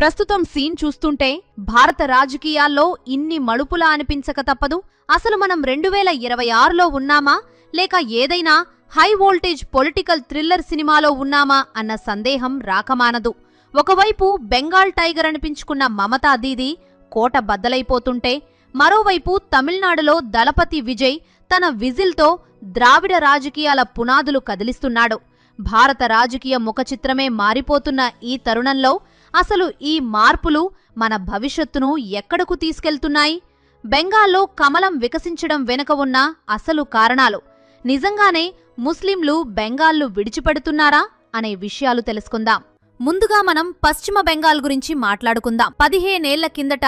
ప్రస్తుతం సీన్ చూస్తుంటే భారత రాజకీయాల్లో ఇన్ని మలుపులా అనిపించక తప్పదు. అసలు మనం 2026లో ఉన్నామా లేక ఏదైనా హై వోల్టేజ్ పొలిటికల్ థ్రిల్లర్ సినిమాలో ఉన్నామా అన్న సందేహం రాకమానదు. ఒకవైపు బెంగాల్ టైగర్ అనిపించుకున్న మమతా దీదీ కోట బద్దలైపోతుంటే, మరోవైపు తమిళనాడులో దళపతి విజయ్ తన విజిల్తో ద్రావిడ రాజకీయాల పునాదులు కదిలిస్తున్నాడు. భారత రాజకీయ ముఖచిత్రమే మారిపోతున్న ఈ తరుణంలో అసలు ఈ మార్పులు మన భవిష్యత్తును ఎక్కడకు తీసుకెళ్తున్నాయి? బెంగాల్లో కమలం వికసించడం వెనుక ఉన్న అసలు కారణాలు, నిజంగానే ముస్లింలు బెంగాల్ను విడిచిపెడుతున్నారా అనే విషయాలు తెలుసుకుందాం. ముందుగా మనం పశ్చిమ బెంగాల్ గురించి మాట్లాడుకుందాం. 15 ఏళ్ల కిందట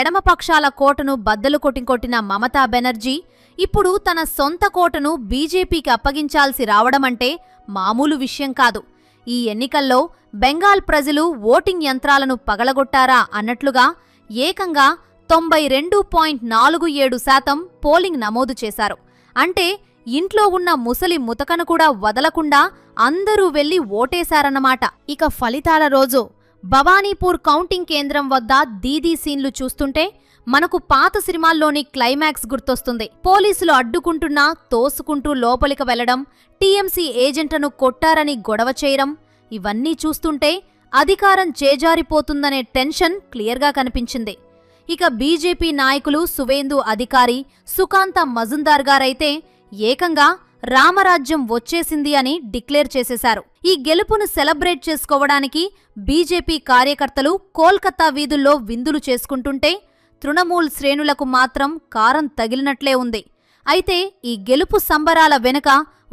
ఎడమపక్షాల కోటను బద్దలు కొట్టిన మమతా బెనర్జీ ఇప్పుడు తన సొంత కోటను బీజేపీకి అప్పగించాల్సి రావడమంటే మామూలు విషయం కాదు. ఈ ఎన్నికల్లో బెంగాల్ ప్రజలు ఓటింగ్ యంత్రాలను పగలగొట్టారా అన్నట్లుగా ఏకంగా 92.47% పోలింగ్ నమోదు చేశారు. అంటే ఇంట్లో ఉన్న ముసలి ముతకను కూడా వదలకుండా అందరూ వెళ్లి ఓటేశారన్నమాట. ఇక ఫలితాల రోజు భవానీపూర్ కౌంటింగ్ కేంద్రం వద్ద దీదీ సీన్లు చూస్తుంటే మనకు పాత సినిమాల్లోని క్లైమాక్స్ గుర్తొస్తుంది. పోలీసులు అడ్డుకుంటున్నా తోసుకుంటూ లోపలికి వెళ్లడం, టీఎంసీ ఏజెంట్లను కొట్టారని గొడవ చేయడం, ఇవన్నీ చూస్తుంటే అధికారం చేజారిపోతుందనే టెన్షన్ క్లియర్గా కనిపించింది. ఇక బీజేపీ నాయకులు సువేందు అధికారి, సుకాంత మజుందార్ గారైతే ఏకంగా రామరాజ్యం వచ్చేసింది అని డిక్లేర్ చేసేశారు. ఈ గెలుపును సెలబ్రేట్ చేసుకోవడానికి బీజేపీ కార్యకర్తలు కోల్కతా వీధుల్లో విందులు చేసుకుంటుంటే, తృణమూల్ శ్రేణులకు మాత్రం కారం తగిలినట్లే ఉంది. అయితే ఈ గెలుపు సంబరాల వెనుక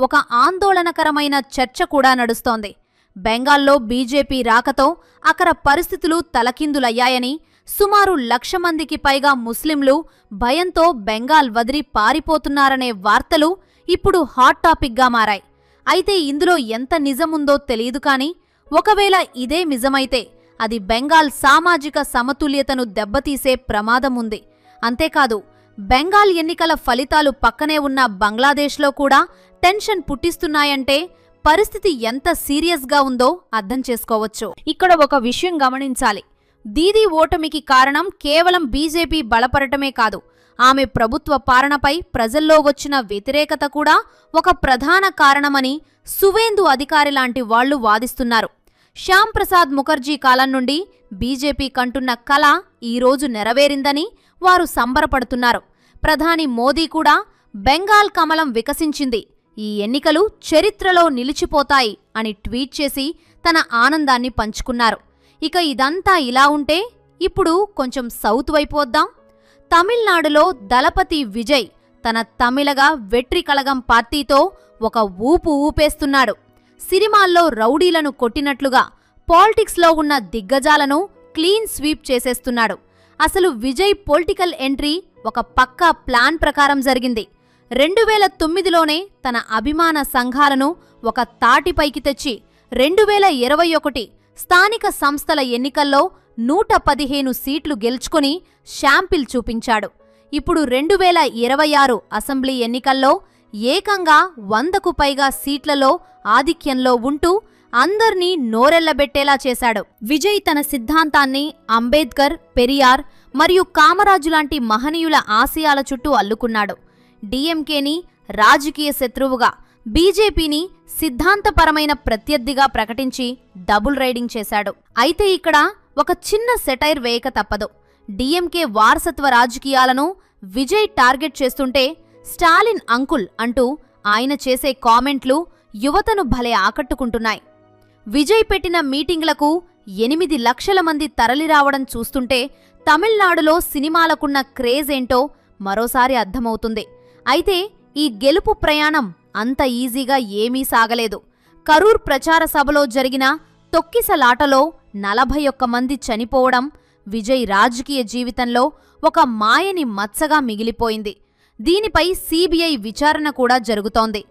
ఒక ఆందోళనకరమైన చర్చ కూడా నడుస్తోంది. బెంగాల్లో బీజేపీ రాకతో అక్కడ పరిస్థితులు తలకిందులయ్యాయని, సుమారు 1,00,000 మందికి పైగా ముస్లింలు భయంతో బెంగాల్ వదిలి పారిపోతున్నారనే వార్తలు ఇప్పుడు హాట్ టాపిక్గా మారాయి. అయితే ఇందులో ఎంత నిజముందో తెలియదు కానీ, ఒకవేళ ఇదే నిజమైతే అది బెంగాల్ సామాజిక సమతుల్యతను దెబ్బతీసే ప్రమాదముంది. అంతేకాదు, బెంగాల్ ఎన్నికల ఫలితాలు పక్కనే ఉన్న బంగ్లాదేశ్లో కూడా టెన్షన్ పుట్టిస్తున్నాయంటే పరిస్థితి ఎంత సీరియస్గా ఉందో అర్థం చేసుకోవచ్చు. ఇక్కడ ఒక విషయం గమనించాలి. దీదీ ఓటమికి కారణం కేవలం బీజేపీ బలపడటమే కాదు, ఆమె ప్రభుత్వ పాలనపై ప్రజల్లో వచ్చిన వ్యతిరేకత కూడా ఒక ప్రధాన కారణమని సువేందు అధికారి లాంటి వాళ్లు వాదిస్తున్నారు. శ్యామ్ ప్రసాద్ ముఖర్జీ కాలం నుండి బీజేపీ కంటున్న కల ఈరోజు నెరవేరిందని వారు సంబరపడుతున్నారు. ప్రధాని మోదీ కూడా బెంగాల్ కమలం వికసించింది, ఈ ఎన్నికలు చరిత్రలో నిలిచిపోతాయి అని ట్వీట్ చేసి తన ఆనందాన్ని పంచుకున్నారు. ఇక ఇదంతా ఇలా ఉంటే ఇప్పుడు కొంచెం సౌత్ వైపు వద్దాం. తమిళనాడులో దళపతి విజయ్ తన తమిళగా వెట్రి కళగం పార్టీతో ఒక ఊపు ఊపేస్తున్నాడు. సినిమాల్లో రౌడీలను కొట్టినట్లుగా పాలిటిక్స్లో ఉన్న దిగ్గజాలను క్లీన్ స్వీప్ చేసేస్తున్నాడు. అసలు విజయ్ పొలిటికల్ ఎంట్రీ ఒక పక్కా ప్లాన్ ప్రకారం జరిగింది. 2009లోనే తన అభిమాన సంఘాలను ఒక తాటిపైకి తెచ్చి 2021 స్థానిక సంస్థల ఎన్నికల్లో 115 సీట్లు గెలుచుకుని శాంపిల్ చూపించాడు. ఇప్పుడు 2026 అసెంబ్లీ ఎన్నికల్లో ఏకంగా 100కు పైగా సీట్లలో ఆధిక్యంలో ఉంటూ అందర్నీ నోరెళ్లబెట్టేలా చేశాడు. విజయ్ తన సిద్ధాంతాన్ని అంబేద్కర్, పెరియార్ మరియు కామరాజు లాంటి మహనీయుల ఆశయాల చుట్టూ అల్లుకున్నాడు. డీఎంకేని రాజకీయ శత్రువుగా, బీజేపీని సిద్ధాంతపరమైన ప్రత్యర్థిగా ప్రకటించి డబుల్ రైడింగ్ చేశాడు. అయితే ఇక్కడ ఒక చిన్న సెటైర్ వేయక తప్పదు. డీఎంకే వారసత్వ రాజకీయాలను విజయ్ టార్గెట్ చేస్తుంటే, స్టాలిన్ అంకుల్ అంటూ ఆయన చేసే కామెంట్లు యువతను భలే ఆకట్టుకుంటున్నాయి. విజయ్ పెట్టిన మీటింగ్లకు 8 లక్షల మంది తరలిరావడం చూస్తుంటే తమిళనాడులో సినిమాలకున్న క్రేజ్ ఏంటో మరోసారి అర్థమవుతుంది. అయితే ఈ గెలుపు ప్రయాణం అంత ఈజీగా ఏమీ సాగలేదు. కరూర్ ప్రచార సభలో జరిగిన తొక్కిసలాటలో 41 మంది చనిపోవడం విజయ్ రాజకీయ జీవితంలో ఒక మాయని మచ్చగా మిగిలిపోయింది. దీనిపై సీబీఐ విచారణ కూడా జరుగుతోంది.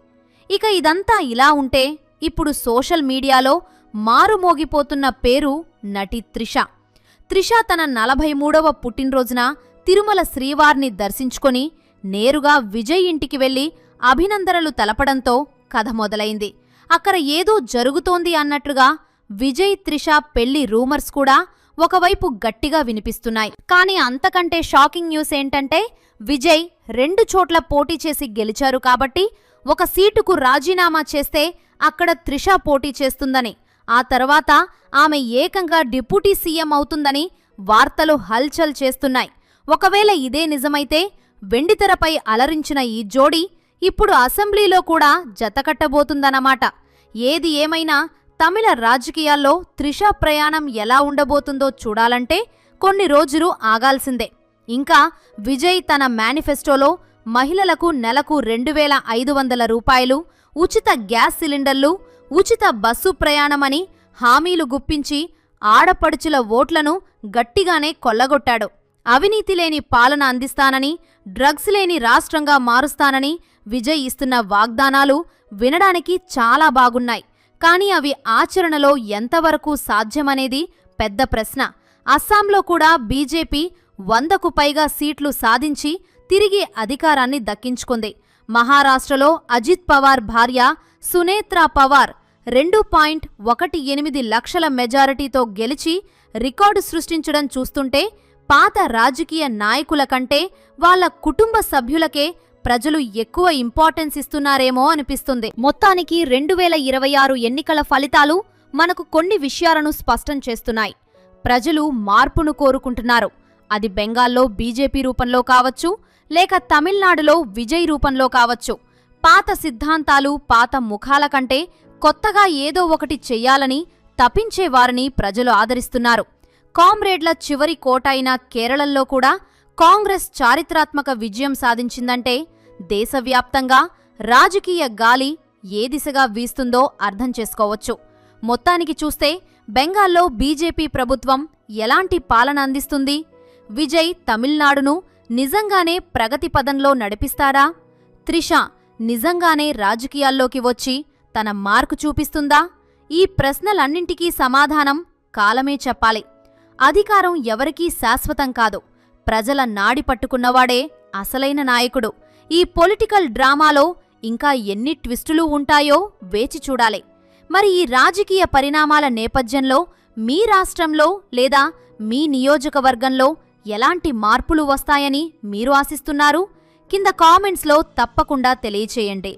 ఇక ఇదంతా ఇలా ఉంటే ఇప్పుడు సోషల్ మీడియాలో మారుమోగిపోతున్న పేరు నటి త్రిష. త్రిష తన 43వ పుట్టినరోజున తిరుమల శ్రీవార్ని దర్శించుకొని నేరుగా విజయ్ ఇంటికి వెళ్లి అభినందనలు తెలపడంతో కథ మొదలైంది. అక్కడ ఏదో జరుగుతోంది అన్నట్లుగా విజయ్ త్రిష పెళ్లి రూమర్స్ కూడా ఒకవైపు గట్టిగా వినిపిస్తున్నాయి. కానీ అంతకంటే షాకింగ్ న్యూస్ ఏంటంటే విజయ్ 2 చోట్ల పోటీ చేసి గెలిచారు కాబట్టి ఒక సీటుకు రాజీనామా చేస్తే అక్కడ త్రిష పోటీ చేస్తుందని, ఆ తర్వాత ఆమె ఏకంగా డిప్యూటీ సీఎం అవుతుందని వార్తలు హల్చల్ చేస్తున్నాయి. ఒకవేళ ఇదే నిజమైతే వెండితెరపై అలరించిన ఈ జోడీ ఇప్పుడు అసెంబ్లీలో కూడా జతకట్టబోతుందన్నమాట. ఏది ఏమైనా తమిళ రాజకీయాల్లో త్రిష ప్రయాణం ఎలా ఉండబోతుందో చూడాలంటే కొన్ని రోజులు ఆగాల్సిందే. ఇంకా విజయ్ తన మేనిఫెస్టోలో మహిళలకు నెలకు 2,500 రూపాయలు, ఉచిత గ్యాస్ సిలిండర్లు, ఉచిత బస్సు ప్రయాణమని హామీలు గుప్పించి ఆడపడుచుల ఓట్లను గట్టిగానే కొల్లగొట్టాడు. అవినీతి లేని పాలన అందిస్తానని, డ్రగ్స్ లేని రాష్ట్రంగా మారుస్తానని విజయ్ ఇస్తున్న వాగ్దానాలు వినడానికి చాలా బాగున్నాయి. కానీ అవి ఆచరణలో ఎంతవరకు సాధ్యమనేది పెద్ద ప్రశ్న. అస్సాంలో కూడా బీజేపీ 100కు పైగా సీట్లు సాధించి తిరిగి అధికారాన్ని దక్కించుకుంది. మహారాష్ట్రలో అజిత్ పవార్ భార్య సునేత్రా పవార్ 2.18 లక్షల మెజారిటీతో గెలిచి రికార్డు సృష్టించడం చూస్తుంటే పాత రాజకీయ నాయకుల కంటే వాళ్ల కుటుంబ సభ్యులకే ప్రజలు ఎక్కువ ఇంపార్టెన్స్ ఇస్తున్నారేమో అనిపిస్తుంది. మొత్తానికి 2026 ఎన్నికల ఫలితాలు మనకు కొన్ని విషయాలను స్పష్టం చేస్తున్నాయి. ప్రజలు మార్పును కోరుకుంటున్నారు. అది బెంగాల్లో బీజేపీ రూపంలో కావచ్చు, లేక తమిళనాడులో విజయ్ రూపంలో కావచ్చు. పాత సిద్ధాంతాలు, పాత ముఖాల కంటే కొత్తగా ఏదో ఒకటి చెయ్యాలని తపించేవారిని ప్రజలు ఆదరిస్తున్నారు. కామ్రేడ్ల చివరి కోట అయిన కేరళలో కూడా కాంగ్రెస్ చారిత్రాత్మక విజయం సాధించిందంటే దేశవ్యాప్తంగా రాజకీయ గాలి ఏ దిశగా వీస్తుందో అర్థం చేసుకోవచ్చు. మొత్తానికి చూస్తే బెంగాల్లో బీజేపీ ప్రభుత్వం ఎలాంటి పాలన అందిస్తుంది? విజయ్ తమిళనాడును నిజంగానే ప్రగతి పదంలో నడిపిస్తారా? త్రిష నిజంగానే రాజకీయాల్లోకి వచ్చి తన మార్కు చూపిస్తుందా? ఈ ప్రశ్నలన్నింటికీ సమాధానం కాలమే చెప్పాలి. అధికారం ఎవరికీ శాశ్వతం కాదు. ప్రజల నాడి పట్టుకున్నవాడే అసలైన నాయకుడు. ఈ పొలిటికల్ డ్రామాలో ఇంకా ఎన్ని ట్విస్టులు ఉంటాయో వేచి చూడాలి. మరి ఈ రాజకీయ పరిణామాల నేపథ్యంలో మీ రాష్ట్రంలో లేదా మీ నియోజకవర్గంలో ఎలాంటి మార్పులు వస్తాయని మీరు ఆశిస్తున్నారు? కింద కామెంట్స్లో తప్పకుండా తెలియచేయండి.